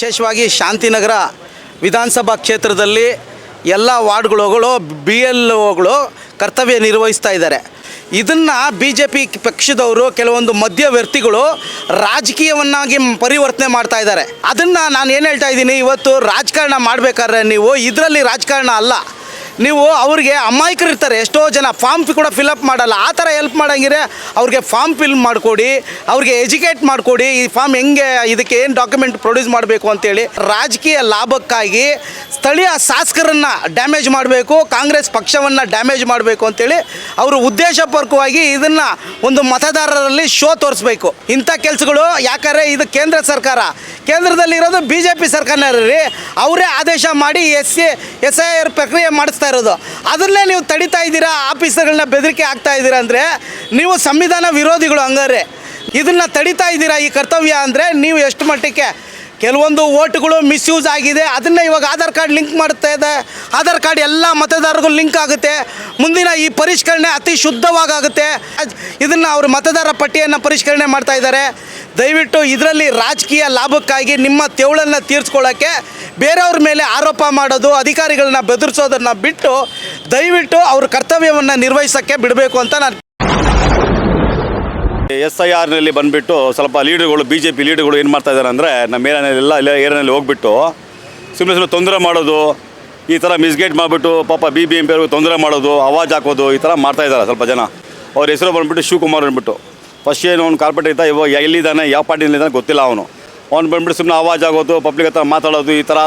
ವಿಶೇಷವಾಗಿ ಶಾಂತಿನಗರ ವಿಧಾನಸಭಾ ಕ್ಷೇತ್ರದಲ್ಲಿ ಎಲ್ಲ ವಾರ್ಡ್ಗಳು BLOಗಳು ಕರ್ತವ್ಯ ನಿರ್ವಹಿಸ್ತಾ ಇದ್ದಾರೆ. ಇದನ್ನು BJP ಪಕ್ಷದವರು ಕೆಲವೊಂದು ಮಧ್ಯವರ್ತಿಗಳು ರಾಜಕೀಯವನ್ನಾಗಿ ಪರಿವರ್ತನೆ ಮಾಡ್ತಾ ಇದ್ದಾರೆ. ಅದನ್ನು ನಾನು ಏನು ಹೇಳ್ತಾ ಇದ್ದೀನಿ, ಇವತ್ತು ರಾಜಕಾರಣ ಮಾಡಬೇಕಾದ್ರೆ ನೀವು ಇದರಲ್ಲಿ ರಾಜಕಾರಣ ಅಲ್ಲ, ನೀವು ಅವ್ರಿಗೆ ಅಮಾಯಕರು ಇರ್ತಾರೆ, ಎಷ್ಟೋ ಜನ ಫಾರ್ಮ್ ಕೂಡ ಫಿಲಪ್ ಮಾಡಲ್ಲ, ಆ ಥರ ಹೆಲ್ಪ್ ಮಾಡೋಂಗಿದ್ರೆ ಅವ್ರಿಗೆ ಫಾರ್ಮ್ ಫಿಲ್ ಮಾಡಿಕೊಡಿ, ಅವ್ರಿಗೆ ಎಜುಕೇಟ್ ಮಾಡಿಕೊಡಿ, ಈ ಫಾರ್ಮ್ ಹೆಂಗೆ ಇದಕ್ಕೆ ಏನು ಡಾಕ್ಯುಮೆಂಟ್ ಪ್ರೊಡ್ಯೂಸ್ ಮಾಡಬೇಕು ಅಂತೇಳಿ. ರಾಜಕೀಯ ಲಾಭಕ್ಕಾಗಿ ಸ್ಥಳೀಯ ಶಾಸಕರನ್ನು ಡ್ಯಾಮೇಜ್ ಮಾಡಬೇಕು, ಕಾಂಗ್ರೆಸ್ ಪಕ್ಷವನ್ನು ಡ್ಯಾಮೇಜ್ ಮಾಡಬೇಕು ಅಂತೇಳಿ ಅವರು ಉದ್ದೇಶಪೂರ್ವಕವಾಗಿ ಇದನ್ನು ಒಂದು ಮತದಾರರಲ್ಲಿ ಶೋ ತೋರಿಸ್ಬೇಕು. ಇಂಥ ಕೆಲಸಗಳು ಯಾಕಂದರೆ ಇದು ಕೇಂದ್ರ ಸರ್ಕಾರ, ಕೇಂದ್ರದಲ್ಲಿರೋದು BJP ಸರ್ಕಾರ ರೀ, ಅವರೇ ಆದೇಶ ಮಾಡಿ SIR ಪ್ರಕ್ರಿಯೆ ಮಾಡಿಸ್ತಾ ಇರೋದು. ಅದನ್ನೇ ನೀವು ತಡಿತಾ ಇದ್ದೀರಾ, ಆಫೀಸರ್ಗಳನ್ನ ಬೆದರಿಕೆ ಆಗ್ತಾ ಇದ್ದೀರಾ ಅಂದರೆ ನೀವು ಸಂವಿಧಾನ ವಿರೋಧಿಗಳು. ಹಂಗಾರೆ ಇದನ್ನು ತಡಿತಾ ಇದ್ದೀರಾ ಈ ಕರ್ತವ್ಯ ಅಂದರೆ ನೀವು ಎಷ್ಟು ಮಟ್ಟಕ್ಕೆ ಕೆಲವೊಂದು ಓಟ್ಗಳು ಮಿಸ್ಯೂಸ್ ಆಗಿದೆ. ಅದನ್ನು ಇವಾಗ ಆಧಾರ್ ಕಾರ್ಡ್ ಲಿಂಕ್ ಮಾಡ್ತಾ ಇದೆ, ಆಧಾರ್ ಕಾರ್ಡ್ ಎಲ್ಲ ಮತದಾರರಿಗೂ ಲಿಂಕ್ ಆಗುತ್ತೆ. ಮುಂದಿನ ಈ ಪರಿಷ್ಕರಣೆ ಅತಿ ಶುದ್ಧವಾಗುತ್ತೆ. ಇದನ್ನು ಅವರು ಮತದಾರ ಪಟ್ಟಿಯನ್ನು ಪರಿಷ್ಕರಣೆ ಮಾಡ್ತಾ ಇದ್ದಾರೆ. ದಯವಿಟ್ಟು ಇದರಲ್ಲಿ ರಾಜಕೀಯ ಲಾಭಕ್ಕಾಗಿ ನಿಮ್ಮ ತೆವಳನ್ನು ತೀರಿಸ್ಕೊಳ್ಳೋಕ್ಕೆ ಬೇರೆಯವ್ರ ಮೇಲೆ ಆರೋಪ ಮಾಡೋದು, ಅಧಿಕಾರಿಗಳನ್ನ ಬೆದರಿಸೋದನ್ನು ಬಿಟ್ಟು ದಯವಿಟ್ಟು ಅವ್ರ ಕರ್ತವ್ಯವನ್ನು ನಿರ್ವಹಿಸೋಕ್ಕೆ ಬಿಡಬೇಕು ಅಂತ ನಾನು. SIRನಲ್ಲಿ ಬಂದುಬಿಟ್ಟು ಸ್ವಲ್ಪ ಲೀಡರ್ಗಳು BJP ಲೀಡರ್ಗಳು ಏನು ಮಾಡ್ತಾ ಇದ್ದಾರೆ ಅಂದರೆ ನಮ್ಮ ಏರಿಯಾನೆಲ್ಲ ಏರಿಯಾನಲ್ಲಿ ಹೋಗ್ಬಿಟ್ಟು ಸುಮ್ಮನೆ ತೊಂದರೆ ಮಾಡೋದು, ಈ ಥರ ಮಿಸ್ಗೈಡ್ ಮಾಡಿಬಿಟ್ಟು ಪಾಪ BBMP ಅವ್ರಿಗೆ ತೊಂದರೆ ಮಾಡೋದು, ಆವಾಜ್ ಹಾಕೋದು, ಈ ಥರ ಮಾಡ್ತಾಯಿದ್ದಾರೆ ಸ್ವಲ್ಪ ಜನ. ಅವ್ರ ಹೆಸರು ಬಂದುಬಿಟ್ಟು ಶಿವಕುಮಾರ್ ಅಂದ್ಬಿಟ್ಟು. ಫಸ್ಟ್ ಏನು ಅವ್ನು ಕಾರ್ಪೊರೇಟ್ ಇದ್ದ, ಇವಾಗ ಎಲ್ಲಿದ್ದಾನೆ, ಯಾವ ಪಾರ್ಟಿಯಲ್ಲಿದ್ದಾನೆ ಗೊತ್ತಿಲ್ಲ. ಅವ್ನು ಬಂದುಬಿಟ್ಟು ಸುಮ್ಮನೆ ಆವಾಜ್ ಆಗೋದು, ಪಬ್ಲಿಕ್ ಹತ್ರ ಮಾತಾಡೋದು, ಈ ಥರ.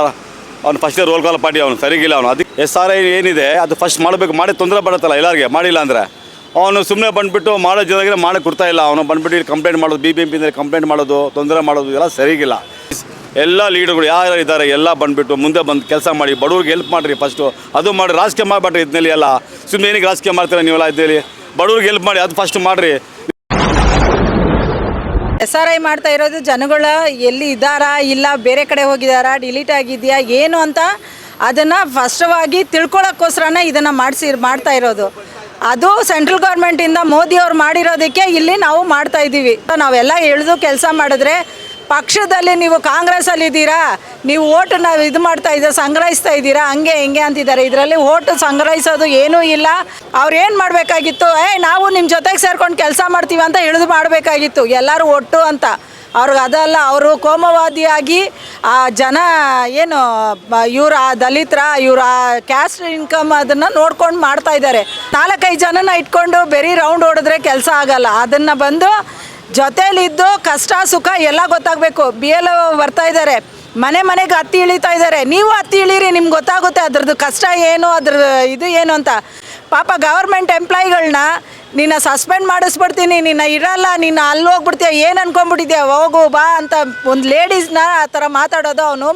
ಅವ್ನು ಫಸ್ಟೇ ರೋಲ್ ಕಾಲ್ ಪಾರ್ಟಿ, ಅವನು ಸರಿಗಿಲ್ಲ. ಅವನು ಅದಕ್ಕೆ SRI ಏನಿದೆ ಅದು ಫಸ್ಟ್ ಮಾಡಬೇಕು, ಮಾಡಿ ತೊಂದರೆ ಬರುತ್ತಲ್ಲ ಎಲ್ಲರಿಗೆ, ಮಾಡಿಲ್ಲ ಅಂದರೆ ಅವನು ಸುಮ್ಮನೆ ಬಂದುಬಿಟ್ಟು ಮಾಡೋ ಜನರಿಗೆ ಮಾಡೋಕ್ಕೆ ಕೊಡ್ತಾ ಇಲ್ಲ. ಅವನು ಬಂದುಬಿಟ್ಟು ಕಂಪ್ಲೇಂಟ್ ಮಾಡೋದು, BBMPನಲ್ಲಿ ಕಂಪ್ಲೇಂಟ್ ಮಾಡೋದು, ತೊಂದರೆ ಮಾಡೋದು, ಇದೆಲ್ಲ ಸರಿಗಿಲ್ಲ. ಎಲ್ಲ ಲೀಡರ್ಗಳು ಯಾರು ಇದ್ದಾರೆ ಎಲ್ಲ ಬಂದುಬಿಟ್ಟು ಮುಂದೆ ಬಂದು ಕೆಲಸ ಮಾಡಿ, ಬಡವ್ರಿಗೆ ಹೆಲ್ಪ್ ಮಾಡಿರಿ ಫಸ್ಟು. ಅದು ಮಾಡಿ, ರಾಜಕೀಯ ಮಾಡಿಬಿಟ್ರಿ ಇದನ್ನಲ್ಲಿ ಎಲ್ಲ. ಸುಮ್ಮನೆ ಏನಕ್ಕೆ ರಾಜಕೀಯ ಮಾಡ್ತೀರಾ ನೀವೆಲ್ಲ ಇದರಲ್ಲಿ? ಬಡವ್ರಿಗೆ ಹೆಲ್ಪ್ ಮಾಡಿ, ಅದು ಫಸ್ಟ್ ಮಾಡಿರಿ. SRI ಮಾಡ್ತಾ ಇರೋದು ಜನಗಳ ಎಲ್ಲಿ ಇದ್ದಾರಾ, ಇಲ್ಲ ಬೇರೆ ಕಡೆ ಹೋಗಿದ್ದಾರಾ, ಡಿಲೀಟ್ ಆಗಿದೆಯಾ ಏನು ಅಂತ ಅದನ್ನು ಫಸ್ಟವಾಗಿ ತಿಳ್ಕೊಳ್ಳೋಕ್ಕೋಸ್ಕರನೇ ಇದನ್ನು ಮಾಡ್ತಾ ಇರೋದು. ಅದು ಸೆಂಟ್ರಲ್ ಗೌರ್ಮೆಂಟಿಂದ ಮೋದಿ ಅವ್ರು ಮಾಡಿರೋದಕ್ಕೆ ಇಲ್ಲಿ ನಾವು ಮಾಡ್ತಾ ಇದ್ದೀವಿ. ನಾವೆಲ್ಲ ಎಳೆದು ಕೆಲಸ ಮಾಡಿದ್ರೆ ಪಕ್ಷದಲ್ಲಿ ನೀವು ಕಾಂಗ್ರೆಸ್ಸಲ್ಲಿದ್ದೀರಾ, ನೀವು ಓಟನ್ನ ಇದು ಮಾಡ್ತಾ ಇದ್ದೀರಾ, ಸಂಗ್ರಹಿಸ್ತಾ ಇದ್ದೀರಾ, ಹಂಗೆ ಹಿಂಗೆ ಅಂತಿದ್ದಾರೆ. ಇದರಲ್ಲಿ ಓಟು ಸಂಗ್ರಹಿಸೋದು ಏನೂ ಇಲ್ಲ. ಅವ್ರು ಏನು ಮಾಡಬೇಕಾಗಿತ್ತು, ನಾವು ನಿಮ್ಮ ಜೊತೆಗೆ ಸೇರ್ಕೊಂಡು ಕೆಲಸ ಮಾಡ್ತೀವಿ ಅಂತ ಇಳಿದು ಮಾಡಬೇಕಾಗಿತ್ತು ಎಲ್ಲರೂ ಒಟ್ಟು ಅಂತ. ಅವ್ರಿಗೆ ಅದಲ್ಲ, ಅವರು ಕೋಮವಾದಿಯಾಗಿ ಆ ಜನ ಏನು ಇವರ ದಲಿತರ ಇವರ ಕ್ಯಾಸ್ಟ್ ಇನ್ಕಮ್ ಅದನ್ನು ನೋಡ್ಕೊಂಡು ಮಾಡ್ತಾ ಇದ್ದಾರೆ. 4-5 ಜನನ ಇಟ್ಕೊಂಡು ಬರೀ ರೌಂಡ್ ಹೊಡೆದ್ರೆ ಕೆಲಸ ಆಗಲ್ಲ. ಅದನ್ನು ಬಂದು ಜೊತೇಲಿದ್ದು ಕಷ್ಟ ಸುಖ ಎಲ್ಲ ಗೊತ್ತಾಗಬೇಕು. BLO ಬರ್ತಾ ಇದ್ದಾರೆ, ಮನೆಗೆ ಹತ್ತಿ ಇಳಿತಾ ಇದ್ದಾರೆ. ನೀವು ಹತ್ತಿ ಇಳೀರಿ, ನಿಮ್ಗೆ ಗೊತ್ತಾಗುತ್ತೆ ಅದ್ರದ್ದು ಕಷ್ಟ ಏನು, ಅದ್ರ ಇದು ಏನು ಅಂತ. ಪಾಪ ಗೌರ್ಮೆಂಟ್ ಎಂಪ್ಲಾಯಿಗಳನ್ನ ನಿನ್ನ ಸಸ್ಪೆಂಡ್ ಮಾಡಿಸ್ಬಿಡ್ತೀನಿ, ನಿನ್ನ ಇರಲ್ಲ, ನಿನ್ನ ಅಲ್ಲಿ ಹೋಗ್ಬಿಡ್ತೀಯ, ಏನು ಅನ್ಕೊಂಡ್ಬಿಟ್ಟಿದ್ಯಾ, ಹೋಗು ಬಾ ಅಂತ ಒಂದು ಲೇಡೀಸ್ನ ಆ ಥರ ಮಾತಾಡೋದು ಅವನು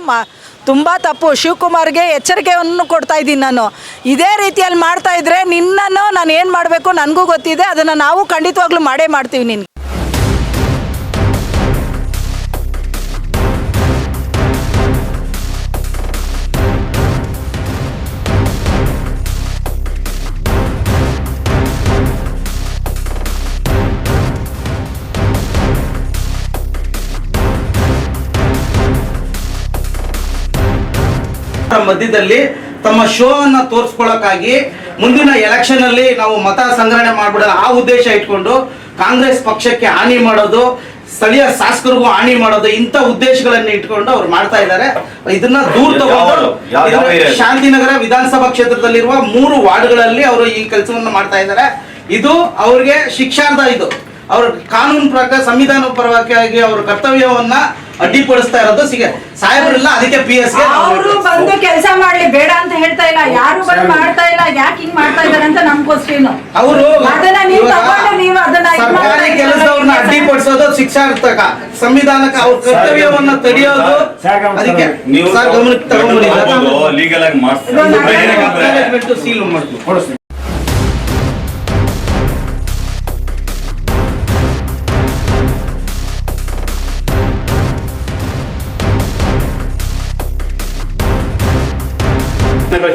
ತುಂಬ ತಪ್ಪು. ಶಿವಕುಮಾರ್ಗೆ ಎಚ್ಚರಿಕೆಯನ್ನು ಕೊಡ್ತಾ ಇದ್ದೀನಿ ನಾನು. ಇದೇ ರೀತಿಯಲ್ಲಿ ಮಾಡ್ತಾ ಇದ್ರೆ ನಿನ್ನನ್ನು ನಾನು ಏನು ಮಾಡಬೇಕು ನನಗೂ ಗೊತ್ತಿದೆ, ಅದನ್ನು ನಾವು ಖಂಡಿತವಾಗ್ಲೂ ಮಾಡೇ ಮಾಡ್ತೀವಿ. ನಿನ್ಗೆ ಮಧ್ಯದಲ್ಲಿ ತಮ್ಮ ಶೋ ಅನ್ನ ತೋರಿಸ್ಕೊಳ್ಳೋಕ್ಕಾಗಿ ಮುಂದಿನ ಎಲೆಕ್ಷನ್ ಅಲ್ಲಿ ನಾವು ಮತ ಸಂಗ್ರಹಣೆ ಮಾಡ್ಬಿಡೋಣ ಆ ಉದ್ದೇಶ ಇಟ್ಕೊಂಡು ಕಾಂಗ್ರೆಸ್ ಪಕ್ಷಕ್ಕೆ ಹಾನಿ ಮಾಡೋದು, ಸ್ಥಳೀಯ ಶಾಸಕರಿಗೂ ಹಾನಿ ಮಾಡೋದು, ಇಂಥ ಉದ್ದೇಶಗಳನ್ನ ಇಟ್ಕೊಂಡು ಅವ್ರು ಮಾಡ್ತಾ ಇದ್ದಾರೆ. ಇದನ್ನ ದೂರ ತಗೊಂಡು ಶಾಂತಿನಗರ ವಿಧಾನಸಭಾ ಕ್ಷೇತ್ರದಲ್ಲಿರುವ 3 ವಾರ್ಡ್ಗಳಲ್ಲಿ ಅವರು ಈ ಕೆಲಸವನ್ನ ಮಾಡ್ತಾ ಇದ್ದಾರೆ. ಇದು ಅವ್ರಿಗೆ ಶಿಕ್ಷಾರ್ಹ. ಇದು ಅವ್ರ ಕಾನೂನು ಪ್ರಕಾರ ಸಂವಿಧಾನ ಪರವಾಗಿ ಅವ್ರ ಕರ್ತವ್ಯವನ್ನ ಅಡ್ಡಿಪಡಿಸ್ತಾ ಇರೋದು. ಸಾಹೇಬ್ರಿಲ್ಲ, ಅದಕ್ಕೆ PS ಗೆ ಅವರು ಬಂದು ಕೆಲಸ ಮಾಡ್ಲಿ ಬೇಡ ಅಂತ ಹೇಳ್ತಾ ಇಲ್ಲ, ಯಾರು ಬಂದು ಮಾಡ್ತಾ ಇಲ್ಲ. ಯಾಕೆ ಹಿಂಗ್ ಮಾಡ್ತಾ ಇದಾರೆ ಅಂತ ನಮ್ ಕ್ವಶ್ಚನ್. ಅವರು ಸರ್ಕಾರಿ ಕೆಲಸವನ್ನ ಅಡ್ಡಿಪಡಿಸೋದು ಶಿಕ್ಷಾರ್ಥಕ, ಸಂವಿಧಾನಕ್ಕೆ ಅವ್ರ ಕರ್ತವ್ಯವನ್ನ ತಡೆಯೋದು. ಅದಕ್ಕೆ ಸರ್ ಗಮನಕ್ಕೆ ತಗೊಂಡ್ಬಂದಿದ್ದಾರೆ, ಲೀಗಲ್ ಆಗಿ ಮಾಡ್ತಾರೆ, ಸೀಲ್ ಮಾಡ್ತೀವಿ.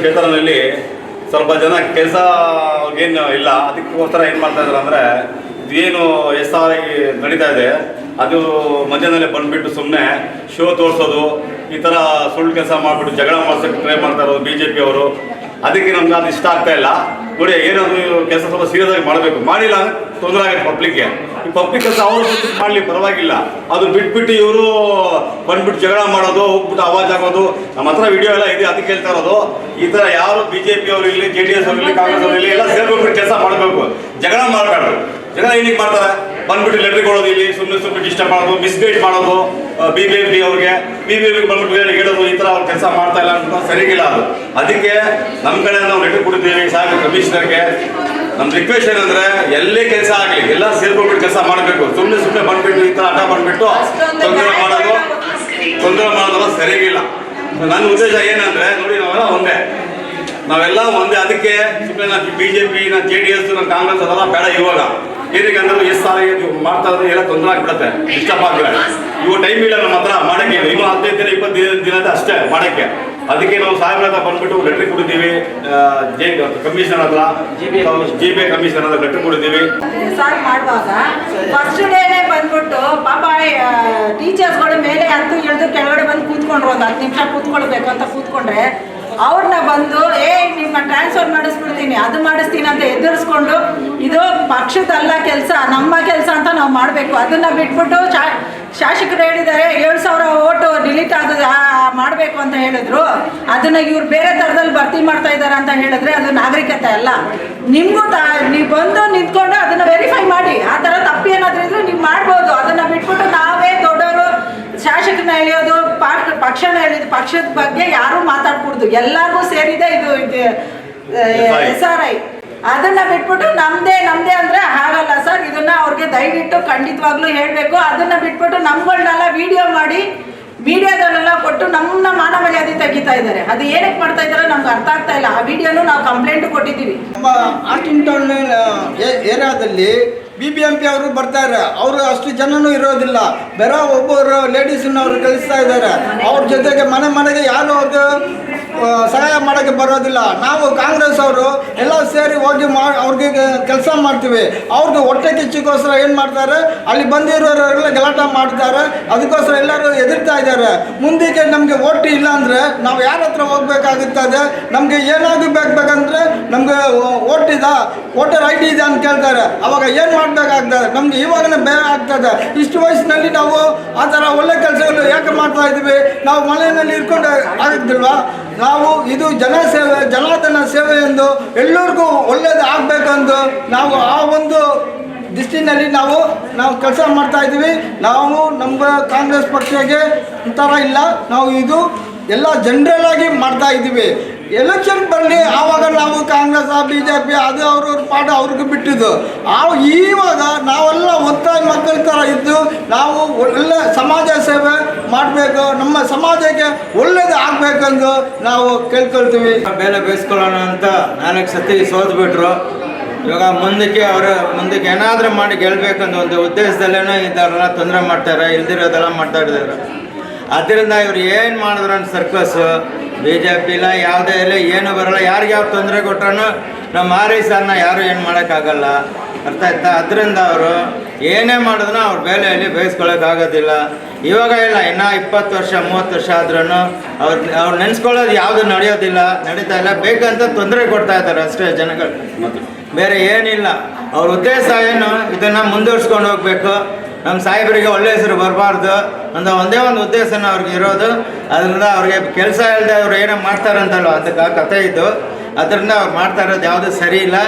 ಕ್ಷೇತ್ರದಲ್ಲಿ ಸ್ವಲ್ಪ ಜನ ಕೆಲಸ ಏನು ಇಲ್ಲ, ಅದಕ್ಕೋಸ್ಕರ ಏನು ಮಾಡ್ತಾ ಇದ್ದಾರೆ ಅಂದರೆ ಏನು SRI ನಡೀತಾ ಇದೆ ಅದು ಮಧ್ಯದಲ್ಲಿ ಬಂದುಬಿಟ್ಟು ಸುಮ್ಮನೆ ಶೋ ತೋರಿಸೋದು, ಈ ಥರ ಸುಳ್ಳು ಕೆಲಸ ಮಾಡಿಬಿಟ್ಟು ಜಗಳ ಮಾಡ್ಸೋಕ್ಕೆ ಟ್ರೈ ಮಾಡ್ತಾ ಇರೋದು BJP ಅವರು. ಅದಕ್ಕೆ ನಮ್ಗೆ ಅದು ಇಷ್ಟ ಆಗ್ತಾ ಇಲ್ಲ. ನೋಡಿ, ಏನಾದರೂ ಕೆಲಸ ಸ್ವಲ್ಪ ಸೀರಿಯಸ್ ಆಗಿ ಮಾಡಬೇಕು. ಮಾಡಿಲ್ಲ ತೊಂದರೆ ಆಗುತ್ತೆ ಪಬ್ಲಿಕ್ಗೆ. ಈ ಪಬ್ಲಿಕ್ ಕೆಲಸ ಅವರು ಮಾಡಲಿ ಪರವಾಗಿಲ್ಲ, ಅದು ಬಿಟ್ಬಿಟ್ಟು ಇವರು ಬಂದ್ಬಿಟ್ಟು ಜಗಳ ಮಾಡೋದು, ಹೋಗ್ಬಿಟ್ಟು ಆವಾಜ್ ಆಗೋದು. ನಮ್ಮ ಹತ್ರ ವಿಡಿಯೋ ಎಲ್ಲ ಇದೆ, ಅದಕ್ಕೆ ಹೇಳ್ತಾ ಇರೋದು. ಈ ಥರ ಯಾರು BJP ಅವರು ಇಲ್ಲಿ, JDS ಅವರು ಇಲ್ಲಿ, ಕಾಂಗ್ರೆಸ್ ಅವರು ಇಲ್ಲಿ ಎಲ್ಲ ಸೇರ್ಕೊಂಡು ಕೆಲಸ ಮಾಡಬೇಕು, ಜಗಳ ಮಾಡಬಾರ್ದು. ಜಗಳ ಏನಕ್ಕೆ ಮಾಡ್ತಾರೆ? ಬಂದ್ಬಿಟ್ಟು ಲೆಟ್ರ್ ಕೊಡೋದು, ಇಲ್ಲಿ ಸುಮ್ಮನೆ ಡಿಸ್ಟರ್ಬ್ ಮಾಡೋದು, ಮಿಸ್ಗೈಡ್ ಮಾಡೋದು BJP ಅವ್ರಿಗೆ, BJP ಬಂದ್ಬಿಟ್ಟು ಹೇಳೋದು. ಈ ಥರ ಅವ್ರು ಕೆಲಸ ಮಾಡ್ತಾ ಇಲ್ಲ ಅಂತ ಸರಿಗಿಲ್ಲ ಅದು. ಅದಕ್ಕೆ ನಮ್ಮ ಕಡೆ ನಾವು ಲೆಟ್ರ್ ಕೊಟ್ಟಿದ್ದೀವಿ ಸಾಹೇಬ್ ಕಮಿಷನರ್ಗೆ. ನಮ್ಮ ರಿಕ್ವೆಸ್ಟ್ ಏನಂದ್ರೆ ಎಲ್ಲೇ ಕೆಲಸ ಆಗಲಿ ಎಲ್ಲ ಸೇರ್ಕೊಂಡ್ಬಿಟ್ಟು ಕೆಲಸ ಮಾಡಬೇಕು. ಸುಮ್ಮನೆ ಬಂದ್ಬಿಟ್ಟು ಈ ಥರ ಆಟ ಬಂದ್ಬಿಟ್ಟು ತೊಂದರೆ ಮಾಡೋದಲ್ಲ ಸರಿಗಿಲ್ಲ. ನನ್ನ ಉದ್ದೇಶ ಏನಂದ್ರೆ, ನೋಡಿ ನಾವೆಲ್ಲ ಒಂದೇ. ಅದಕ್ಕೆ ಸುಮ್ಮನೆ ನಾನು BJP, ನಾನು JDS, ನಾನು ಕಾಂಗ್ರೆಸ್ ಅದೆಲ್ಲ ಬೇಡ. ಇವಾಗ ಏನಕ್ಕೆ ಅಂದ್ರೆ ಎಷ್ಟು ಸಾಲ ಮಾಡ್ತಾ ಇದ್ರೆ ಎಲ್ಲ ತೊಂದರೆ ಆಗ್ಬಿಡುತ್ತೆ, ಡಿಸ್ಟರ್ಬ್ ಆಗ್ಬಿಡುತ್ತೆ. ಇವಾಗ ಟೈಮ್ ಇಲ್ಲ ನಮ್ಮ ಹತ್ರ ಮಾಡೋಕ್ಕೆ. ಇನ್ನೂ 15 ದಿನ 20 ದಿನ ಅಷ್ಟೇ ಮಾಡೋಕ್ಕೆ. ಅದಕ್ಕೆ ನಾವು ಸಾಹೇಬ್ರ ಹತ್ರ ಬಂದ್ಬಿಟ್ಟು ಲೆಟ್ರ್ ಕೊಟ್ಟಿದ್ದೀವಿ, ಕಮಿಷನರ್ ಹತ್ರ, GB ಕಮಿಷನರ್ ಹತ್ರ ಲೆಟ್ರ್ ಕೊಟ್ಟಿದ್ದೀವಿ. ಮಾಡುವಾಗ ಫಸ್ಟ್ ಡೇನೇ ಬಂದ್ಬಿಟ್ಟು ಪಾಪ ಟೀಚರ್ಸ್ಗಳು ಮೇಲೆ ಹತ್ತು ಇಳಿದು ಕೆಳಗಡೆ ಬಂದು ಕೂತ್ಕೊಂಡ್ರು. ಒಂದು 10 ನಿಮಿಷ ಕೂತ್ಕೊಳ್ಬೇಕು ಅಂತ ಕೂತ್ಕೊಂಡ್ರೆ ಅವ್ರನ್ನ ಬಂದು ನಿಮ್ಮ ಟ್ರಾನ್ಸ್ಫರ್ ಮಾಡಿಸ್ಬಿಡ್ತೀನಿ, ಅದು ಮಾಡಿಸ್ತೀನಿ ಅಂತ ಎದುರಿಸ್ಕೊಂಡು, ಇದು ಪಕ್ಷದಲ್ಲ ಕೆಲಸ, ನಮ್ಮ ಕೆಲಸ ಅಂತ ನಾವು ಮಾಡಬೇಕು. ಅದನ್ನು ಬಿಟ್ಬಿಟ್ಟು ಶಾಸಕರು ಹೇಳಿದ್ದಾರೆ 7,000 ಓಟು ಡಿಲೀಟ್ ಆಗೋದು ಮಾಡಬೇಕು ಅಂತ ಹೇಳಿದ್ರು. ಅದನ್ನು ಇವ್ರು ಬೇರೆ ಥರದಲ್ಲಿ ಭರ್ತಿ ಮಾಡ್ತಾ ಇದ್ದಾರೆ ಅಂತ ಹೇಳಿದ್ರೆ ಅದು ನಾಗರಿಕತೆ ಅಲ್ಲ. ನಿಮಗೂ ನೀವು ಬಂದು ನಿಂತ್ಕೊಂಡು ಅದನ್ನು ವೆರಿಫೈ ಮಾಡಿ. ಆ ಥರ ತಪ್ಪು ಏನಾದರೂ ಇದ್ರೆ ನೀವು ಮಾಡ್ಬೋದು. ಅದನ್ನು ಬಿಟ್ಬಿಟ್ಟು ನಾವೇ ದೊಡ್ಡವರು ಶಾಸಕರನ್ನ ಎಳೆಯೋದು, ಪಕ್ಷನ ಎಳೆಯೋದು, ಪಕ್ಷದ ಬಗ್ಗೆ ಯಾರೂ ಮಾತಾಡ್ಕೊಡ್ದು. ಎಲ್ಲರಿಗೂ ಸೇರಿದೆ ಇದು SRI. ಅದನ್ನ ಬಿಟ್ಬಿಟ್ಟು ನಮ್ದೇ ಅಂದ್ರೆ ಆಗಲ್ಲ ಸರ್. ಇದನ್ನ ಅವ್ರಿಗೆ ದಯವಿಟ್ಟು ಖಂಡಿತವಾಗ್ಲೂ ಹೇಳಬೇಕು. ಅದನ್ನ ಬಿಟ್ಬಿಟ್ಟು ನಮ್ಗಳನ್ನೆಲ್ಲ ವಿಡಿಯೋ ಮಾಡಿ ಮೀಡಿಯಾದಲ್ಲೆಲ್ಲ ಕೊಟ್ಟು ನಮ್ಮ ಮಾನ ಮರ್ಯಾದೆ ತೆಗಿತಾ ಇದ್ದಾರೆ. ಅದು ಏನಕ್ಕೆ ಮಾಡ್ತಾ ಇದ್ದಾರೆ ನಮ್ಗೆ ಅರ್ಥ ಆಗ್ತಾ ಇಲ್ಲ. ಆ ವಿಡಿಯೋನು ನಾವು ಕಂಪ್ಲೇಂಟ್ ಕೊಟ್ಟಿದ್ದೀವಿ. ನಮ್ಮ ಆಸ್ಟಿನ್ ಟೌನ್ ಏರಿಯಾದಲ್ಲಿ BBMP ಅವರು ಬರ್ತಾರೆ. ಅವರು ಅಷ್ಟು ಜನನೂ ಇರೋದಿಲ್ಲ, ಬೇರೆ ಒಬ್ಬರು ಲೇಡೀಸನ್ನ ಅವರು ಕಳಿಸ್ತಾ ಇದ್ದಾರೆ. ಅವ್ರ ಜೊತೆಗೆ ಮನೆಗೆ ಯಾರು ಅವ್ರಿಗೆ ಸಹಾಯ ಮಾಡೋಕ್ಕೆ ಬರೋದಿಲ್ಲ. ನಾವು ಕಾಂಗ್ರೆಸ್ ಅವರು ಎಲ್ಲ ಸೇರಿ ಹೋಗಿ ಅವ್ರಿಗೆ ಕೆಲಸ ಮಾಡ್ತೀವಿ. ಅವ್ರಿಗೆ ಹೊಟ್ಟೆ ಕಿಚ್ಚಿಗೋಸ್ಕರ ಏನು ಮಾಡ್ತಾರೆ, ಅಲ್ಲಿ ಬಂದಿರೋರೆಲ್ಲ ಗಲಾಟೆ ಮಾಡ್ತಾರೆ. ಅದಕ್ಕೋಸ್ಕರ ಎಲ್ಲರೂ ಎದುರ್ತಾ ಇದ್ದಾರೆ. ಮುಂದಕ್ಕೆ ನಮಗೆ ಓಟ್ ಇಲ್ಲ ಅಂದರೆ ನಾವು ಯಾರ ಹತ್ರ ಹೋಗ್ಬೇಕಾಗುತ್ತದೆ? ನಮಗೆ ಏನಾದರೂ ಬೇಕಂದ್ರೆ ನಮಗೆ ವೋಟರ್ ID ಇದೆ ಅಂತ ಕೇಳ್ತಾರೆ. ಅವಾಗ ಏನು ಮಾಡಬೇಕಾಗ್ತದೆ? ನಮ್ಗೆ ಇವಾಗನೇ ಬೇರೆ ಆಗ್ತದೆ. ಇಷ್ಟು ವಯಸ್ಸಿನಲ್ಲಿ ನಾವು ಆ ಥರ ಒಳ್ಳೆ ಕೆಲಸಗಳು ಯಾಕೆ ಮಾಡ್ತಾ ಇದ್ದೀವಿ? ನಾವು ಮನೆಯಲ್ಲಿ ಇಟ್ಕೊಂಡು ಆಗುತ್ತಿಲ್ವಾ? ನಾವು ಇದು ಜನಾರ್ದನ ಸೇವೆ ಎಂದು ಎಲ್ಲರಿಗೂ ಒಳ್ಳೇದು ಆಗಬೇಕೆಂದು ನಾವು ಆ ಒಂದು ದೃಷ್ಟಿನಲ್ಲಿ ನಾವು ಕೆಲಸ ಮಾಡ್ತಾ ಇದ್ದೀವಿ. ನಾವು ನಮ್ಮ ಕಾಂಗ್ರೆಸ್ ಪಕ್ಷಕ್ಕೆ ಒಂಥರ ಇಲ್ಲ, ನಾವು ಇದು ಎಲ್ಲ ಜನರಲ್ ಆಗಿ ಮಾಡ್ತಾ ಇದ್ದೀವಿ. ಎಲೆಕ್ಷನ್ ಬರಲಿ ಆವಾಗ ನಾವು ಕಾಂಗ್ರೆಸ್ BJP ಅದು ಅವ್ರವ್ರ ಪಾಠ ಅವ್ರಿಗೆ ಬಿಟ್ಟಿದ್ದು. ಇವಾಗ ನಾವೆಲ್ಲ ಒತ್ತಾಯ ಮಕ್ಕಳ ಥರ ಇದ್ದು ನಾವು ಒಳ್ಳೆ ಸಮಾಜ ಸೇವೆ ಮಾಡಬೇಕು, ನಮ್ಮ ಸಮಾಜಕ್ಕೆ ಒಳ್ಳೇದು ಆಗಬೇಕೆಂದು ನಾವು ಕೇಳ್ಕೊಳ್ತೀವಿ. ಬೇಲೆ ಬೇಯಿಸ್ಕೊಳ್ಳೋಣ ಅಂತ 4 ಸತಿ ಸೋತ್ಬಿಟ್ರು. ಇವಾಗ ಮುಂದಕ್ಕೆ ಏನಾದರೂ ಮಾಡಿ ಗೆಲ್ಲಬೇಕಂತ ಒಂದು ಉದ್ದೇಶದಲ್ಲೇ ಇದೆಲ್ಲ ತೊಂದರೆ ಮಾಡ್ತಾರೆ, ಇಲ್ದಿರೋದೆಲ್ಲ ಮಾಡ್ತಾ ಇದ್ದಾರೆ. ಅದರಿಂದ ಇವ್ರು ಏನು ಮಾಡಿದ್ರು ಅಂತ ಸರ್ಕಸ್ಸು BJP ಇಲ್ಲ, ಯಾವುದೇ ಇಲ್ಲ, ಏನೂ ಬರೋಲ್ಲ. ಯಾರಿಗೆ ಯಾವ ತೊಂದರೆ ಕೊಟ್ರೂ ನಮ್ಮ RSRನ ಯಾರೂ ಏನು ಮಾಡೋಕ್ಕಾಗಲ್ಲ. ಅರ್ಥ ಆಯ್ತಾ? ಅದರಿಂದ ಅವರು ಏನೇ ಮಾಡಿದ್ರು ಅವ್ರ ಬೇಲೆಯಲ್ಲಿ ಬೇಯಿಸ್ಕೊಳ್ಳೋಕ್ಕಾಗೋದಿಲ್ಲ. ಇವಾಗ ಇಲ್ಲ, ಇನ್ನೂ 20 ವರ್ಷ 30 ವರ್ಷ ಆದ್ರೂ ಅವ್ರು ನೆನೆಸ್ಕೊಳ್ಳೋದು ಯಾವುದು ನಡೀತಾ ಇಲ್ಲ. ಬೇಕಂತ ತೊಂದರೆ ಕೊಡ್ತಾ ಇದ್ದಾರೆ ಅಷ್ಟೇ ಜನಗಳು, ಬೇರೆ ಏನಿಲ್ಲ. ಅವ್ರ ಉದ್ದೇಶ ಏನು, ಇದನ್ನು ಮುಂದುವರ್ಸ್ಕೊಂಡು ಹೋಗಬೇಕು, ನಮ್ಮ ಸಾಹೇಬರಿಗೆ ಒಳ್ಳೆ ಹೆಸರು ಬರಬಾರ್ದು ಅಂತ ಒಂದೇ ಒಂದು ಉದ್ದೇಶನ ಅವ್ರಿಗೆ ಇರೋದು. ಅದರಿಂದ ಅವ್ರಿಗೆ ಕೆಲಸ ಇಲ್ಲದೆ ಅವ್ರು ಏನೋ ಮಾಡ್ತಾರಂತಲ್ಲ, ಅದಕ್ಕೆ ಕಥೆ ಇದ್ದು. ಅದರಿಂದ ಅವ್ರು ಮಾಡ್ತಾ ಇರೋದು ಯಾವುದೂ ಸರಿ ಇಲ್ಲ.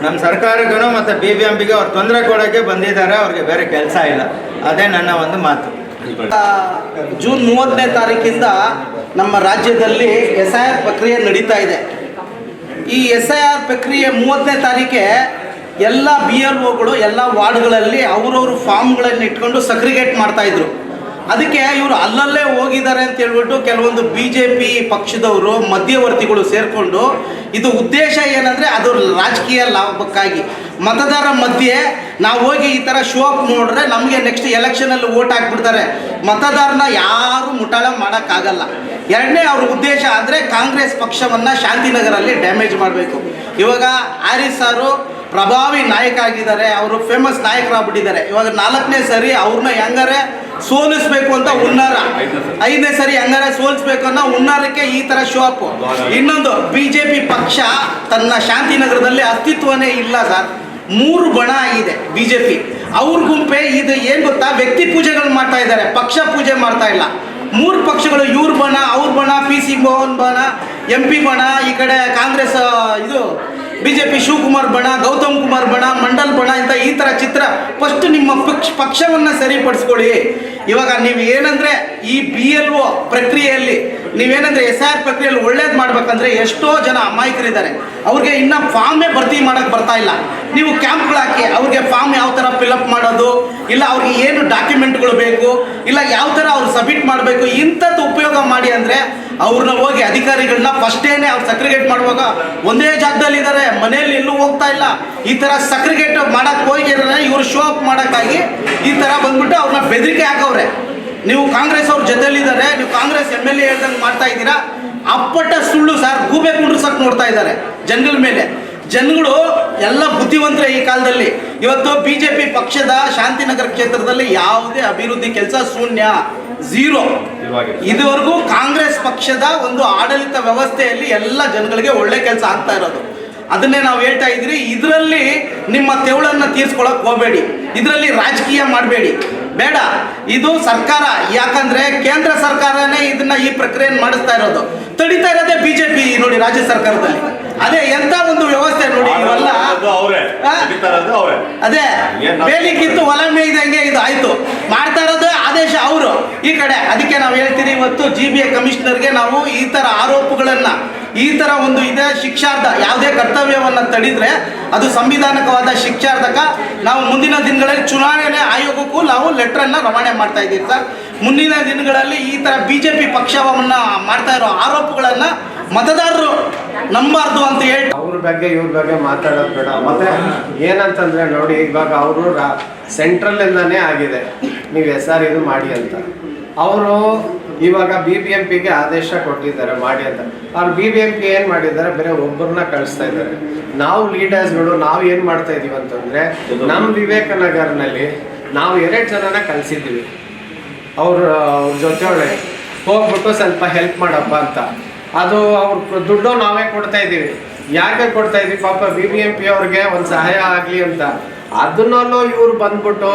ನಮ್ಮ ಸರ್ಕಾರಕ್ಕೂ ಮತ್ತು BBMPಗೆ ಅವ್ರು ತೊಂದರೆ ಕೊಡೋಕ್ಕೆ ಬಂದಿದ್ದಾರೆ, ಅವ್ರಿಗೆ ಬೇರೆ ಕೆಲಸ ಇಲ್ಲ. ಅದೇ ನನ್ನ ಒಂದು ಮಾತು. ಜೂನ್ 30ನೇ ತಾರೀಕಿಂದ ನಮ್ಮ ರಾಜ್ಯದಲ್ಲಿ SIR ಪ್ರಕ್ರಿಯೆ ನಡೀತಾ ಇದೆ. ಈ SIR ಪ್ರಕ್ರಿಯೆ 30ನೇ ತಾರೀಕೆ ಎಲ್ಲ BLOಗಳು ಎಲ್ಲ ವಾರ್ಡ್ಗಳಲ್ಲಿ ಅವರವರು ಫಾರ್ಮ್ಗಳನ್ನು ಇಟ್ಕೊಂಡು ಸಗ್ರಿಗೇಟ್ ಮಾಡ್ತಾಯಿದ್ರು. ಅದಕ್ಕೆ ಇವರು ಅಲ್ಲಲ್ಲೇ ಹೋಗಿದ್ದಾರೆ ಅಂತ ಹೇಳ್ಬಿಟ್ಟು ಕೆಲವೊಂದು BJP ಪಕ್ಷದವರು ಮಧ್ಯವರ್ತಿಗಳು ಸೇರಿಕೊಂಡು ಇದು ಉದ್ದೇಶ ಏನಂದರೆ ಅದು ರಾಜಕೀಯ ಲಾಭಕ್ಕಾಗಿ ಮತದಾರರ ಮಧ್ಯೆ ನಾವು ಹೋಗಿ ಈ ಥರ ಶೋ ಅಪ್ ನೋಡಿದ್ರೆ ನಮಗೆ ನೆಕ್ಸ್ಟ್ ಎಲೆಕ್ಷನಲ್ಲಿ ಓಟ್ ಹಾಕ್ಬಿಡ್ತಾರೆ, ಮತದಾರನ ಯಾರು ಮುಟಾಳ ಮಾಡೋಕ್ಕಾಗಲ್ಲ. ಎರಡನೇ ಅವ್ರ ಉದ್ದೇಶ ಅಂದರೆ ಕಾಂಗ್ರೆಸ್ ಪಕ್ಷವನ್ನು ಶಾಂತಿನಗರಲ್ಲಿ ಡ್ಯಾಮೇಜ್ ಮಾಡಬೇಕು. ಇವಾಗ ಆರಿಸ್ ಸಾರು ಪ್ರಭಾವಿ ನಾಯಕ ಆಗಿದ್ದಾರೆ, ಅವರು ಫೇಮಸ್ ನಾಯಕರಾಗ್ಬಿಟ್ಟಿದ್ದಾರೆ. ಇವಾಗ 4ನೇ ಸರಿ ಅವ್ರನ್ನ ಹೆಂಗಾರೆ ಸೋಲಿಸ್ಬೇಕು ಅಂತ ಹುನ್ನಾರ, 5ನೇ ಸರಿ ಹಂಗಾರೆ ಸೋಲಿಸ್ಬೇಕು ಅನ್ನೋ ಹುನ್ನಾರಕ್ಕೆ ಈ ಥರ ಶೋ ಅಪ್. ಇನ್ನೊಂದು BJP ಪಕ್ಷ ತನ್ನ ಶಾಂತಿನಗರದಲ್ಲಿ ಅಸ್ತಿತ್ವನೇ ಇಲ್ಲ ಸರ್. 3 ಬಣ ಆಗಿದೆ BJP. ಅವ್ರ ಗುಂಪೆ ಇದು ಏನು ಗೊತ್ತಾ, ವ್ಯಕ್ತಿ ಪೂಜೆಗಳು ಮಾಡ್ತಾ ಇದ್ದಾರೆ, ಪಕ್ಷ ಪೂಜೆ ಮಾಡ್ತಾ ಇಲ್ಲ. 3 ಪಕ್ಷಗಳು, ಇವ್ರ ಬಣ, ಅವ್ರ ಬಣ, PC ಮೋಹನ್ ಬಣ, MP ಬಣ, ಈ ಕಡೆ ಕಾಂಗ್ರೆಸ್ ಇದು BJP ಶಿವಕುಮಾರ್ ಬಣ, ಗೌತಮ್ ಕುಮಾರ್ ಬಣ, ಮಂಡಲ್ ಬಣ ಅಂತ ಈ ಥರ ಚಿತ್ರ. ಫಸ್ಟ್ ನಿಮ್ಮ ಪಕ್ಷವನ್ನು ಸರಿಪಡಿಸ್ಕೊಳ್ಳಿ. ಇವಾಗ ನೀವು ಏನಂದರೆ ಈ BLO ಪ್ರಕ್ರಿಯೆಯಲ್ಲಿ ನೀವೇನಂದರೆ SIR ಪ್ರಕ್ರಿಯೆಯಲ್ಲಿ ಒಳ್ಳೇದು ಮಾಡ್ಬೇಕಂದ್ರೆ ಎಷ್ಟೋ ಜನ ಅಮಾಯಕರಿದ್ದಾರೆ, ಅವ್ರಿಗೆ ಇನ್ನೂ ಫಾರ್ಮೇ ಭರ್ತಿ ಮಾಡೋಕ್ಕೆ ಬರ್ತಾ ಇಲ್ಲ. ನೀವು ಕ್ಯಾಂಪ್ಗಳು ಹಾಕಿ ಅವ್ರಿಗೆ ಫಾರ್ಮ್ ಯಾವ ಥರ ಫಿಲಪ್ ಮಾಡೋದು, ಇಲ್ಲ ಅವ್ರಿಗೆ ಏನು ಡಾಕ್ಯುಮೆಂಟ್ಗಳು ಬೇಕು, ಇಲ್ಲ ಯಾವ ಥರ ಅವ್ರು ಸಬ್ಮಿಟ್ ಮಾಡಬೇಕು, ಇಂಥದ್ದು ಉಪಯೋಗ ಮಾಡಿ ಅಂದರೆ ಅವ್ರನ್ನ ಹೋಗಿ ಅಧಿಕಾರಿಗಳನ್ನ ಫಸ್ಟೇನೆ ಅವ್ರು ಸಕ್ರಿಗೇಟ್ ಮಾಡುವಾಗ ಒಂದೇ ಜಾಗದಲ್ಲಿ ಇದ್ದಾರೆ, ಮನೆಯಲ್ಲಿ ಎಲ್ಲೂ ಹೋಗ್ತಾ ಇಲ್ಲ. ಈ ಥರ ಸಕ್ರಿಗೇಟ್ ಮಾಡೋಕ್ಕೆ ಹೋಗಿದ್ರೆ ಇವರು ಶೋ ಅಪ್ ಮಾಡೋಕ್ಕಾಗಿ ಈ ಥರ ಬಂದ್ಬಿಟ್ಟು ಅವ್ರನ್ನ ಬೆದರಿಕೆ ಹಾಕವ್ರೆ. ನೀವು ಕಾಂಗ್ರೆಸ್ ಅವ್ರ ಜೊತೆಲಿದ್ದಾರೆ, ನೀವು ಕಾಂಗ್ರೆಸ್ MLA ಹೇಳ್ದಂಗೆ ಮಾಡ್ತಾ ಇದ್ದೀರಾ. ಅಪ್ಪಟ ಸುಳ್ಳು ಸರ್. ಗೂಬೆ ಕುಂಡ್ರಸಕ್ಕೆ ನೋಡ್ತಾ ಇದ್ದಾರೆ ಜನಗಳ ಮೇಲೆ. ಜನಗಳು ಎಲ್ಲ ಬುದ್ಧಿವಂತರೇ ಈ ಕಾಲದಲ್ಲಿ. ಇವತ್ತು BJP ಪಕ್ಷದ ಶಾಂತಿನಗರ ಕ್ಷೇತ್ರದಲ್ಲಿ ಯಾವುದೇ ಅಭಿವೃದ್ಧಿ ಕೆಲಸ ಶೂನ್ಯ, 0. ಇದುವರೆಗೂ ಕಾಂಗ್ರೆಸ್ ಪಕ್ಷದ ಒಂದು ಆಡಳಿತ ವ್ಯವಸ್ಥೆಯಲ್ಲಿ ಎಲ್ಲ ಜನಗಳಿಗೆ ಒಳ್ಳೆ ಕೆಲಸ ಆಗ್ತಾ ಇರೋದು. ಅದನ್ನೇ ನಾವು ಹೇಳ್ತಾ ಇದ್ದೀರಿ. ಇದರಲ್ಲಿ ನಿಮ್ಮ ತೆವಳನ್ನು ತೀರಿಸ್ಕೊಳ್ಳೋಕೆ ಹೋಗಬೇಡಿ, ಇದರಲ್ಲಿ ರಾಜಕೀಯ ಮಾಡಬೇಡಿ, ಬೇಡ. ಇದು ಸರ್ಕಾರ, ಯಾಕಂದರೆ ಕೇಂದ್ರ ಸರ್ಕಾರನೇ ಈ ಪ್ರಕ್ರಿಯೆಯನ್ನು ಮಾಡಿಸ್ತಾ ಇರೋದು. ತಡಿತಾ ಇರೋದೇ BJP ನೋಡಿ ರಾಜ್ಯ ಸರ್ಕಾರದಲ್ಲಿ. ಅದೇ ಎಂತ ಒಂದು ವ್ಯವಸ್ಥೆ ನೋಡಿ. ಇವೆಲ್ಲ ಅದೇ ಬೇಲಿಕ್ಕಿತ್ತು ಹೊಲ ಮೇಯ್ದಂಗೆ ಇದು ಆಯ್ತು. ಮಾಡ್ತಾ ಇರೋದು ಆದೇಶ ಅವರು ಈ ಕಡೆ. ಅದಕ್ಕೆ ನಾವು ಹೇಳ್ತೀರಿ, ಇವತ್ತು GBA ಕಮಿಷನರ್ಗೆ ನಾವು ಈ ಥರ ಆರೋಪಗಳನ್ನು, ಈ ಥರ ಒಂದು ಇದೇ ಶಿಕ್ಷಾರ್ಥ, ಯಾವುದೇ ಕರ್ತವ್ಯವನ್ನು ತಡೆದ್ರೆ ಅದು ಸಂವಿಧಾನಿಕವಾದ ಶಿಕ್ಷಾರ್ಧಕ. ನಾವು ಮುಂದಿನ ದಿನಗಳಲ್ಲಿ ಚುನಾವಣೆ ಆಯೋಗಕ್ಕೂ ನಾವು ಲೆಟ್ರನ್ನು ರವಾನೆ ಮಾಡ್ತಾ ಇದ್ದೀವಿ ಸರ್. ಮುಂದಿನ ದಿನಗಳಲ್ಲಿ ಈ ಥರ BJP ಪಕ್ಷವನ್ನು ಮಾಡ್ತಾ ಇರೋ ಆರೋಪಗಳನ್ನು ಮತದಾರರು ನಂಬಾರ್ದು ಅಂತ ಹೇಳಿ ಅವ್ರ ಬಗ್ಗೆ ಇವ್ರ ಬಗ್ಗೆ ಮಾತಾಡೋದು ಬೇಡ. ಮತ್ತೆ ಏನಂತಂದ್ರೆ ನೋಡಿ, ಇವಾಗ ಅವರು ಸೆಂಟ್ರಲಿಂದಾನೇ ಆಗಿದೆ ನೀವು SR ಇದು ಮಾಡಿ ಅಂತ. ಅವರು ಇವಾಗ BBMPಗೆ ಆದೇಶ ಕೊಟ್ಟಿದ್ದಾರೆ ಮಾಡಿ ಅಂತ. ಅವ್ರು BBMP ಏನು ಮಾಡಿದ್ದಾರೆ, ಬೇರೆ ಒಬ್ಬರನ್ನ ಕಳಿಸ್ತಾ ಇದ್ದಾರೆ. ನಾವು ಲೀಡರ್ಸ್ಗಳು ನಾವು ಏನು ಮಾಡ್ತಾ ಇದೀವಿ ಅಂತಂದರೆ, ನಮ್ಮ ವಿವೇಕನಗರ್ನಲ್ಲಿ ನಾವು 2 ಜನನ ಕಳಿಸಿದ್ದೀವಿ. ಅವ್ರ ಜೊತೆ ಹೋಗ್ಬಿಟ್ಟು ಸ್ವಲ್ಪ ಹೆಲ್ಪ್ ಮಾಡಪ್ಪ ಅಂತ. ಅದು ಅವ್ರ ದುಡ್ಡು ನಾವೇ ಕೊಡ್ತಾ ಇದ್ದೀವಿ. ಯಾಕೆ ಕೊಡ್ತಾ ಇದ್ದೀವಿ, ಪಾಪ BBMP ಅವ್ರಿಗೆ ಒಂದು ಸಹಾಯ ಆಗಲಿ ಅಂತ. ಅದನ್ನಲ್ಲೂ ಇವ್ರು ಬಂದ್ಬಿಟ್ಟು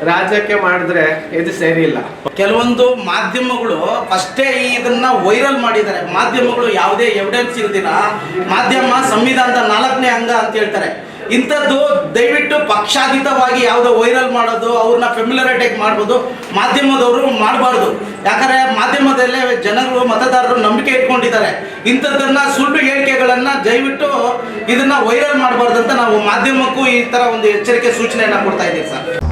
ರಾಜ್ಯಕ್ಕೆ ಮಾಡಿದ್ರೆ ಇದು ಸರಿ ಇಲ್ಲ. ಕೆಲವೊಂದು ಮಾಧ್ಯಮಗಳು ಫಸ್ಟೇ ಇದನ್ನ ವೈರಲ್ ಮಾಡಿದ್ದಾರೆ. ಮಾಧ್ಯಮಗಳು ಯಾವುದೇ ಎವಿಡೆನ್ಸ್ ಇಲ್ದಿರ ಮಾಧ್ಯಮ ಸಂವಿಧಾನದ 4ನೇ ಅಂಗ ಅಂತ ಹೇಳ್ತಾರೆ. ಇಂಥದ್ದು ದಯವಿಟ್ಟು ಪಕ್ಷಾತೀತವಾಗಿ ಯಾವುದೋ ವೈರಲ್ ಮಾಡೋದು, ಅವ್ರನ್ನ ಫೆಮಿಲರೇಟಾಗಿ ಮಾಡ್ಬೋದು, ಮಾಧ್ಯಮದವರು ಮಾಡಬಾರ್ದು. ಯಾಕಂದರೆ ಮಾಧ್ಯಮದಲ್ಲೇ ಜನರು ಮತದಾರರು ನಂಬಿಕೆ ಇಟ್ಕೊಂಡಿದ್ದಾರೆ. ಇಂಥದ್ದನ್ನು ಸುಳ್ಳು ಹೇಳಿಕೆಗಳನ್ನು ದಯವಿಟ್ಟು ಇದನ್ನು ವೈರಲ್ ಮಾಡಬಾರ್ದು ಅಂತ ನಾವು ಮಾಧ್ಯಮಕ್ಕೂ ಈ ಥರ ಒಂದು ಎಚ್ಚರಿಕೆ ಸೂಚನೆಯನ್ನು ಕೊಡ್ತಾ ಇದ್ದೀವಿ ಸರ್.